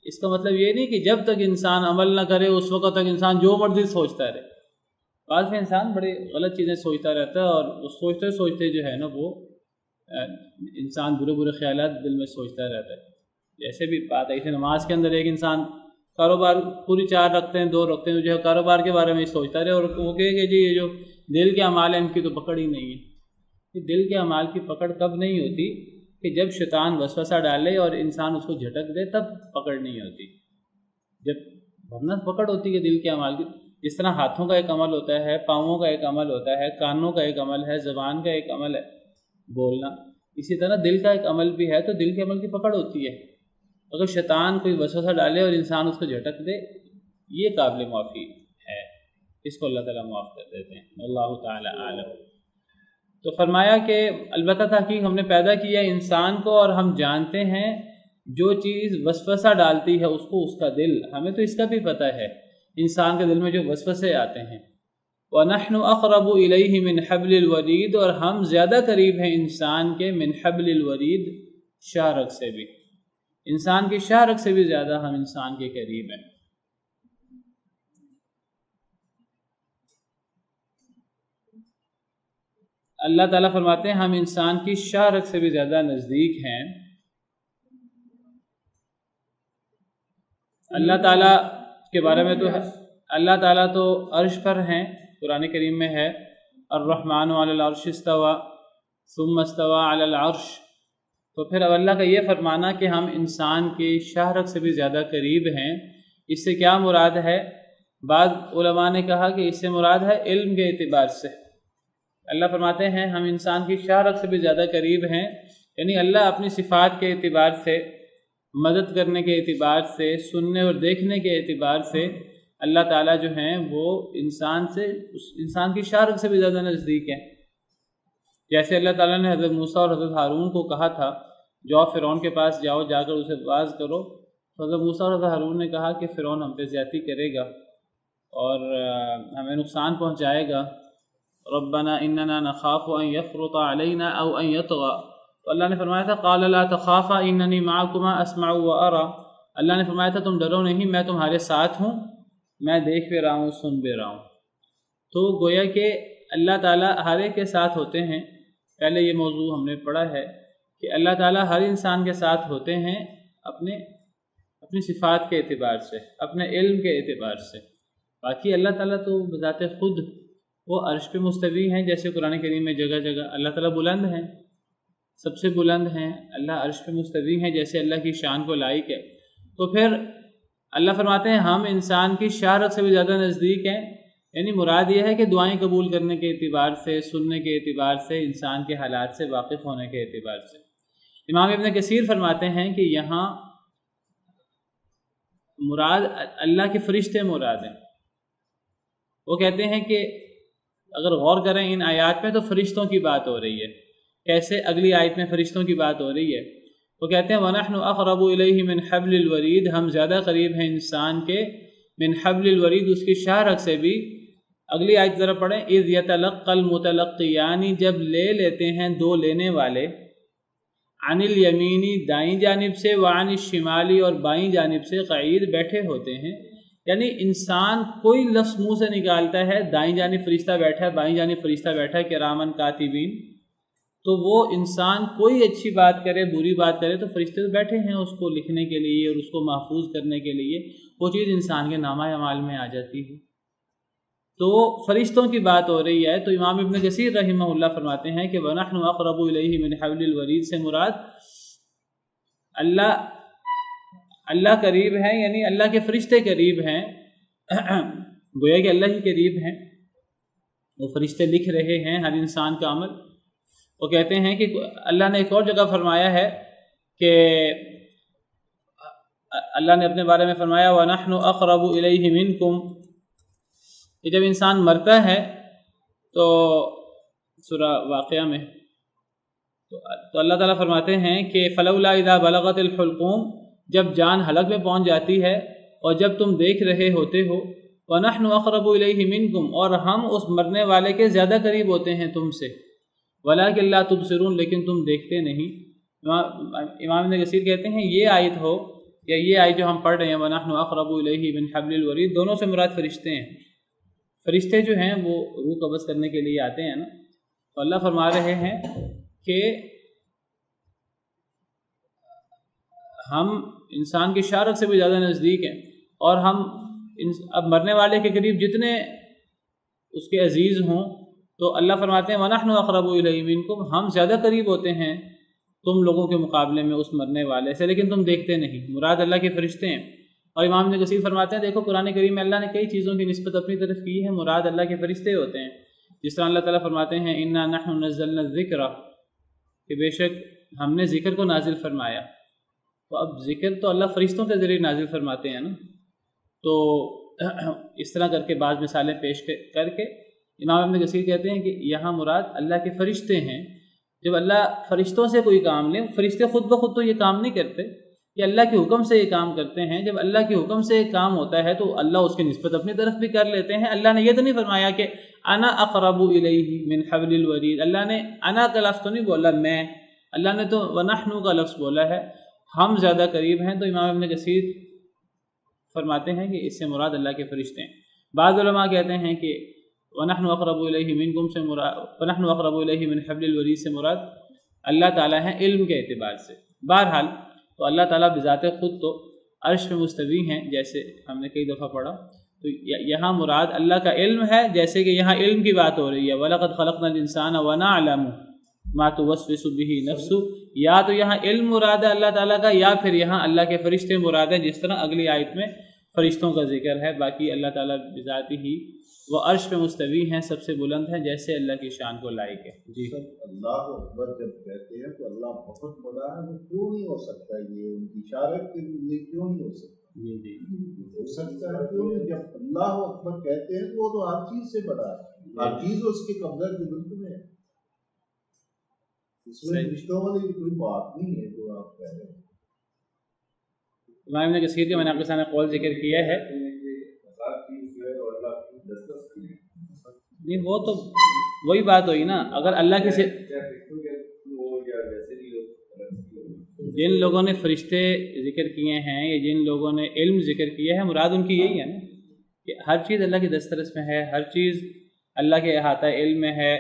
اس کا مطلب یہ نہیں کہ جب تک انسان عمل نہ کرے اس وقت تک انسان جو مرضی سوچتا رہے۔ بعض میں انسان بڑی غلط چیزیں سوچتا رہتا ہے اور سوچتے جو ہے نا وہ انسان برے خیالات دل میں سوچتا رہتا ہے۔ جیسے بھی بات ہے، اسے نماز کے اندر ایک انسان کاروبار پوری 4 رکھتے ہیں 2 رکھتے ہیں، جو ہے کاروبار کے بارے میں سوچتا رہے اور وہ کہے کہ جی یہ جو دل کے اعمال ہیں ان کی تو پکڑ ہی نہیں ہے۔ کہ دل کے اعمال کی پکڑ کب نہیں ہوتی؟ کہ جب شیطان وسوسہ ڈالے اور انسان اس کو جھٹک دے، تب پکڑ نہیں ہوتی۔ جب ورنہ پکڑ ہوتی ہے دل کے اعمال کی۔ جس طرح ہاتھوں کا ایک عمل ہوتا ہے، پاؤں کا ایک عمل ہوتا ہے، کانوں کا ایک عمل ہے، زبان کا ایک عمل ہے بولنا، اسی طرح دل کا ایک عمل بھی ہے، تو دل کے عمل کی پکڑ ہوتی ہے۔ اگر شیطان کوئی وسوسہ ڈالے اور انسان اس کو جھٹک دے، یہ قابل معافی ہے، اس کو اللہ تعالیٰ معاف کر دیتے ہیں۔ اللہ تعالیٰ عالم۔ تو فرمایا کہ البتہ تحقیق ہم نے پیدا کیا انسان کو اور ہم جانتے ہیں جو چیز وسوسہ ڈالتی ہے اس کو اس کا دل، ہمیں تو اس کا بھی پتہ ہے انسان کے دل میں جو وسوسے آتے ہیں۔ وَنَحْنُ أَقْرَبُ إِلَيْهِ مِنْ حَبْلِ الْوَرِيدِ، اور ہم زیادہ قریب ہیں انسان کے من حبل الورید، شاہ رگ سے بھی، انسان کی شاہ رگ سے بھی زیادہ ہم انسان کے قریب ہیں۔ اللہ تعالیٰ فرماتے ہیں ہم انسان کی شاہ رگ سے بھی زیادہ نزدیک ہیں۔ اللہ تعالیٰ کے بارے میں تو اللہ تعالیٰ تو عرش پر ہیں، قرآن کریم میں ہے الرحمن علی العرش استوى ثم استوى علی العرش۔ تو پھر اب اللہ کا یہ فرمانا کہ ہم انسان کی شاہ رگ سے بھی زیادہ قریب ہیں، اس سے کیا مراد ہے؟ بعض علماء نے کہا کہ اس سے مراد ہے علم کے اعتبار سے، اللہ فرماتے ہیں ہم انسان کی شاہ رگ سے بھی زیادہ قریب ہیں، یعنی اللہ اپنی صفات کے اعتبار سے، مدد کرنے کے اعتبار سے، سننے اور دیکھنے کے اعتبار سے اللہ تعالیٰ جو ہیں وہ انسان کی شاہ رگ سے بھی زیادہ نزدیک ہیں۔ جیسے اللہ تعالیٰ نے حضرت موسیٰ اور حضرت ہارون کو کہا تھا جاؤ فرعون کے پاس جاؤ، جا کر اسے واعظ کرو، تو حضرت موسیٰ اور حضرت ہارون نے کہا کہ فرعون ہم پہ زیادتی کرے گا اور ہمیں نقصان پہنچائے گا، ربنا اننا نخاف ان یفرط علینا او ان یطغى، تو اللہ نے فرمایا تھا قال لا تخافا اننی معکما اسمع وارى، اللہ نے فرمایا تھا تم ڈرو نہیں، میں تمہارے ساتھ ہوں، میں دیکھ بھی رہا ہوں، سن بھی رہا ہوں۔ تو گویا کہ اللہ تعالیٰ ہر ایک کے ساتھ ہوتے ہیں۔ پہلے یہ موضوع ہم نے پڑھا ہے کہ اللہ تعالیٰ ہر انسان کے ساتھ ہوتے ہیں اپنی صفات کے اعتبار سے، اپنے علم کے اعتبار سے۔ باقی اللہ تعالیٰ تو بذات خود وہ عرش پہ مستوی ہیں، جیسے قرآن کریم میں جگہ جگہ اللہ تعالیٰ بلند ہیں، سب سے بلند ہیں، اللہ عرش پہ مستوی ہیں، جیسے اللہ کی شان کو لائق ہے۔ تو پھر اللہ فرماتے ہیں ہم انسان کی شاہ رگ سے بھی زیادہ نزدیک ہیں، یعنی مراد یہ ہے کہ دعائیں قبول کرنے کے اعتبار سے، سننے کے اعتبار سے، انسان کے حالات سے واقف ہونے کے اعتبار سے۔ امام ابن کثیر فرماتے ہیں کہ یہاں مراد اللہ کے فرشتے مراد ہیں۔ وہ کہتے ہیں کہ اگر غور کریں ان آیات میں تو فرشتوں کی بات ہو رہی ہے۔ کیسے؟ اگلی آیت میں فرشتوں کی بات ہو رہی ہے، وہ کہتے ہیں وَنَحْنُ أَقْرَبُ إِلَيْهِ مِنْ حَبْلِ الْوَرِيدِ، ہم زیادہ قریب ہیں انسان کے من حبل الورید، اس کی شاہ رگ سے بھی۔ اگلی آیت ذرا پڑھیں، اذ یتلقى المتلقیان، جب لے لیتے ہیں دو لینے والے، عن الیمینی دائیں جانب سے، وعن الشمالی اور بائیں جانب سے، قعید بیٹھے ہوتے ہیں۔ یعنی انسان کوئی لفظ منہ سے نکالتا ہے، دائیں جانب فرشتہ بیٹھا ہے، بائیں جانب فرشتہ بیٹھا ہے، کرامن کاتبین، تو وہ انسان کوئی اچھی بات کرے بری بات کرے تو فرشتے تو بیٹھے ہیں اس کو لکھنے کے لیے اور اس کو محفوظ کرنے کے لیے، وہ چیز انسان کے نامہ اعمال میں آ جاتی ہے۔ تو فرشتوں کی بات ہو رہی ہے، تو امام ابن کثیر رحمہ اللہ فرماتے ہیں کہ وَنَحْنُ أَقْرَبُ إِلَيْهِ مِنْ حَبْلِ الْوَرِيدِ سے مراد اللہ قریب ہیں، یعنی اللہ کے فرشتے قریب ہیں، گویا کہ اللہ ہی قریب ہیں، وہ فرشتے لکھ رہے ہیں ہر انسان کا عمل۔ وہ کہتے ہیں کہ اللہ نے ایک اور جگہ فرمایا ہے کہ اللہ نے اپنے بارے میں فرمایا وَنَحْنُ أَقْرَبُ إِلَيْهِ مِنْكُمْ، کہ جب انسان مرتا ہے تو سورہ واقعہ میں تو اللہ تعالیٰ فرماتے ہیں کہ فَلَوْلَا إِذَا بَلَغَتِ الْحُلْقُومَ، جب جان حلق میں پہنچ جاتی ہے اور جب تم دیکھ رہے ہوتے ہو، وَنَحْنُ أَقْرَبُ إِلَيْهِ مِنْكُمْ، اور ہم اس مرنے والے کے زیادہ قریب ہوتے ہیں تم سے، وَلَٰكِن لَا تُبْصِرُونَ، لیکن تم دیکھتے نہیں۔ امام ابن کثیر کہتے ہیں یہ آیت ہو یا یہ آیت جو ہم پڑھ رہے ہیں وَنَحْنُ أَقْرَبُ إِلَيْهِ مِنْ حَبْلِ الْوَرِيدِ، دونوں سے مراد فرشتے ہیں۔ فرشتے جو ہیں وہ روح قبض کرنے کے لیے آتے ہیں نا، تو اللہ فرما رہے ہیں کہ ہم انسان کی شاہ رگ سے بھی زیادہ نزدیک ہیں، اور ہم اب مرنے والے کے قریب جتنے اس کے عزیز ہوں، تو اللہ فرماتے ہیں وَنَحْنُ أَقْرَبُ إِلَيْهِ مِنْكُمْ، ہم زیادہ قریب ہوتے ہیں تم لوگوں کے مقابلے میں اس مرنے والے سے، لیکن تم دیکھتے نہیں، مراد اللہ کے فرشتے ہیں۔ اور امام ابن کثیر فرماتے ہیں دیکھو قرآن کریم میں اللہ نے کئی چیزوں کی نسبت اپنی طرف کی ہے، مراد اللہ کے فرشتے ہوتے ہیں، جس طرح اللہ تعالیٰ فرماتے ہیں اِنَّا نَحْنُ نَزَّلْنَا الذِّكْرَ، کہ بے شک ہم نے ذکر کو نازل فرمایا۔ تو اب ذکر تو اللہ فرشتوں کے ذریعے نازل فرماتے ہیں نا، تو اس طرح کر کے بعض مثالیں پیش کر کے امام ابن کثیر کہتے ہیں کہ یہاں مراد اللہ کے فرشتے ہیں۔ جب اللہ فرشتوں سے کوئی کام لے، فرشتے خود بخود تو یہ کام نہیں کرتے، کہ اللہ کے حکم سے یہ کام کرتے ہیں۔ جب اللہ کے حکم سے ایک کام ہوتا ہے تو اللہ اس کی نسبت اپنی طرف بھی کر لیتے ہیں۔ اللہ نے یہ تو نہیں فرمایا کہ انا اقرب الیہ من حبل الورید، اللہ نے انا کا لفظ تو نہیں بولا میں، اللہ نے تو ونحن کا لفظ بولا ہے، ہم زیادہ قریب ہیں۔ تو امام ابن کثیر فرماتے ہیں کہ اس سے مراد اللہ کے فرشتے ہیں۔ بعض علماء کہتے ہیں کہ وَنَحْنُ أَقْرَبُ إِلَيْهِ مِنْكُمْ سے مراد، وَنَحْنُ أَقْرَبُ إِلَيْهِ مِنْ حَبْلِ الْوَرِيدِ سے مراد اللہ تعالیٰ ہیں علم کے اعتبار سے۔ بہرحال تو اللہ تعالیٰ بذات خود تو عرش پہ مستوی ہیں، جیسے ہم نے کئی دفعہ پڑھا، تو یہاں مراد اللہ کا علم ہے، جیسے کہ یہاں علم کی بات ہو رہی ہے وَلَقَدْ خَلَقْنَا الْإِنسَانَ وَنَعْلَمُ مَا تُوَسْوِسُ بِهِ نَفْسُهُ، یا تو یہاں علم مراد ہے اللہ تعالیٰ کا، یا پھر یہاں اللہ کے فرشتے مراد ہیں، جس طرح اگلی آیت میں فرشتوں کا ذکر ہے. باقی اللہ تعالیٰ بذاتی ہی وہ عرش پہ مستوی ہیں، سب سے بلند ہیں، جیسے اللہ کی شان کو لائق ہے. جی اللہ اکبر جب کہتے ہیں تو اللہ بہت بڑا ہے، وہ کیوں نہیں ہو سکتا؟ یہ ان کی اشارت کے لیے کیوں نہیں ہو سکتا؟ جی ہو سکتا ہے کیوں نہیں؟ جب اللہ اکبر کہتے ہیں تو وہ تو ہر چیز سے بڑا ہے، ہر چیز اس کے قبضہ کی ملک میں ہے. اس میں رشتوں والی کوئی بات نہیں ہے جو آپ کہہ رہے ہیں. امام ابن کثیر کا میں نے آپ کے سامنے قول ذکر کیا ہے. نہیں وہ تو وہی بات ہوئی نا، اگر اللہ کی جن لوگوں نے فرشتے ذکر کیے ہیں یا جن لوگوں نے علم ذکر کیا ہے، مراد ان کی یہی ہے نا کہ ہر چیز اللہ کی دسترس میں ہے، ہر چیز اللہ کے احاطہ علم میں ہے،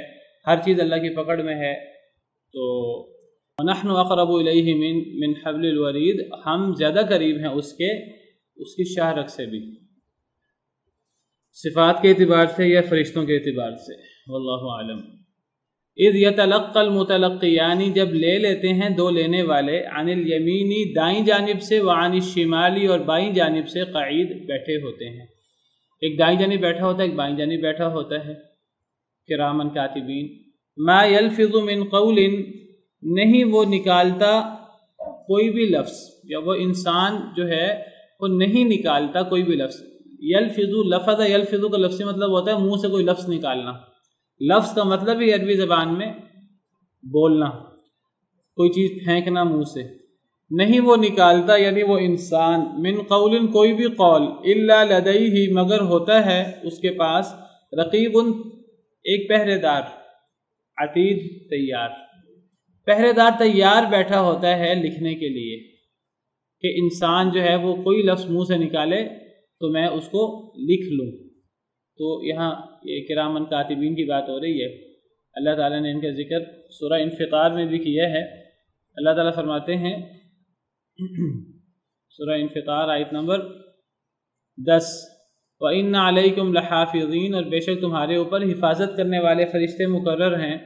ہر چیز اللہ کی پکڑ میں ہے. تو وَنَحْنُ أَقْرَبُ إِلَيْهِ مِنْ حَبْلِ الْوَرِيدِ، ہم زیادہ قریب ہیں اس کی شاہ رگ سے بھی، صفات کے اعتبار سے یا فرشتوں کے اعتبار سے. واللہ عالم. اذ يتلقى المتلقیان، جب لے لیتے ہیں دو لینے والے، عن الیمینی دائیں جانب سے، وعن الشمالی اور بائیں جانب سے، قعید بیٹھے ہوتے ہیں. ایک دائیں جانب بیٹھا ہوتا ہے، ایک بائیں جانب بیٹھا ہوتا ہے. کرامن کاتبین. ما یلفظ من قول، نہیں وہ نکالتا کوئی بھی لفظ، یا وہ انسان جو ہے وہ نہیں نکالتا کوئی بھی لفظ. یلفظ، لفظ یلفظ کا لفظی مطلب ہوتا ہے منہ سے کوئی لفظ نکالنا. لفظ کا مطلب ہی عربی زبان میں بولنا، کوئی چیز پھینکنا منہ سے. نہیں وہ نکالتا یعنی وہ انسان، من قول کوئی بھی قول، الا لدیہ مگر ہوتا ہے اس کے پاس، رقیب ایک پہرے دار، عتید تیار. پہرے دار تیار بیٹھا ہوتا ہے لکھنے کے لیے کہ انسان جو ہے وہ کوئی لفظ منہ سے نکالے تو میں اس کو لکھ لوں. تو یہاں یہ کرامن کاتبین کی بات ہو رہی ہے. اللہ تعالیٰ نے ان کا ذکر سورہ انفطار میں بھی کیا ہے. اللہ تعالیٰ فرماتے ہیں سورہ انفطار آیت نمبر 10، وَإِنَّ عَلَيْكُمْ لَحَافِظِينَ، اور بے شک تمہارے اوپر حفاظت کرنے والے فرشتے مقرر ہیں،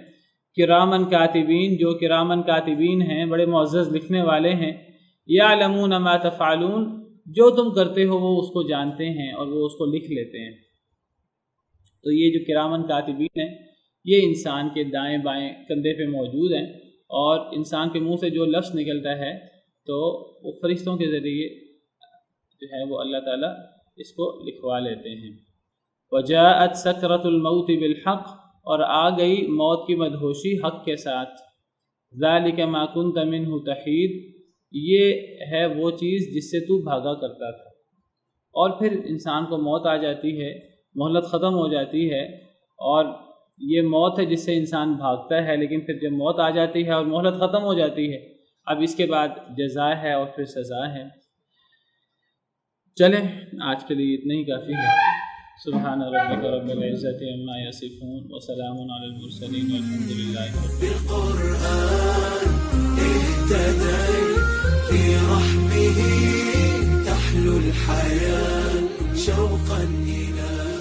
کرامن کاتبین جو کرامن کاتبین ہیں، بڑے معزز لکھنے والے ہیں. یعلمون ما تفعلون، جو تم کرتے ہو وہ اس کو جانتے ہیں اور وہ اس کو لکھ لیتے ہیں. تو یہ جو کرامن کاتبین ہیں یہ انسان کے دائیں بائیں کندھے پہ موجود ہیں، اور انسان کے منہ سے جو لفظ نکلتا ہے تو وہ فرشتوں کے ذریعے جو ہے وہ اللہ تعالیٰ اس کو لکھوا لیتے ہیں. وجاءت سکرۃ الموت بالحق، اور آ گئی موت کی مدہوشی حق کے ساتھ. ذالک ما کنت منہ تحید، یہ ہے وہ چیز جس سے تو بھاگا کرتا تھا. اور پھر انسان کو موت آ جاتی ہے، مہلت ختم ہو جاتی ہے، اور یہ موت ہے جس سے انسان بھاگتا ہے. لیکن پھر جب موت آ جاتی ہے اور مہلت ختم ہو جاتی ہے، اب اس کے بعد جزا ہے اور پھر سزا ہے. چلیں آج کے لیے اتنا ہی کافی ہے. سبحان ربک رب العزت عما یصفون وسلام علی المرسلین والحمد للہ بالقرآن اهتديت في رحمه تحلو الحياة شوقا إلى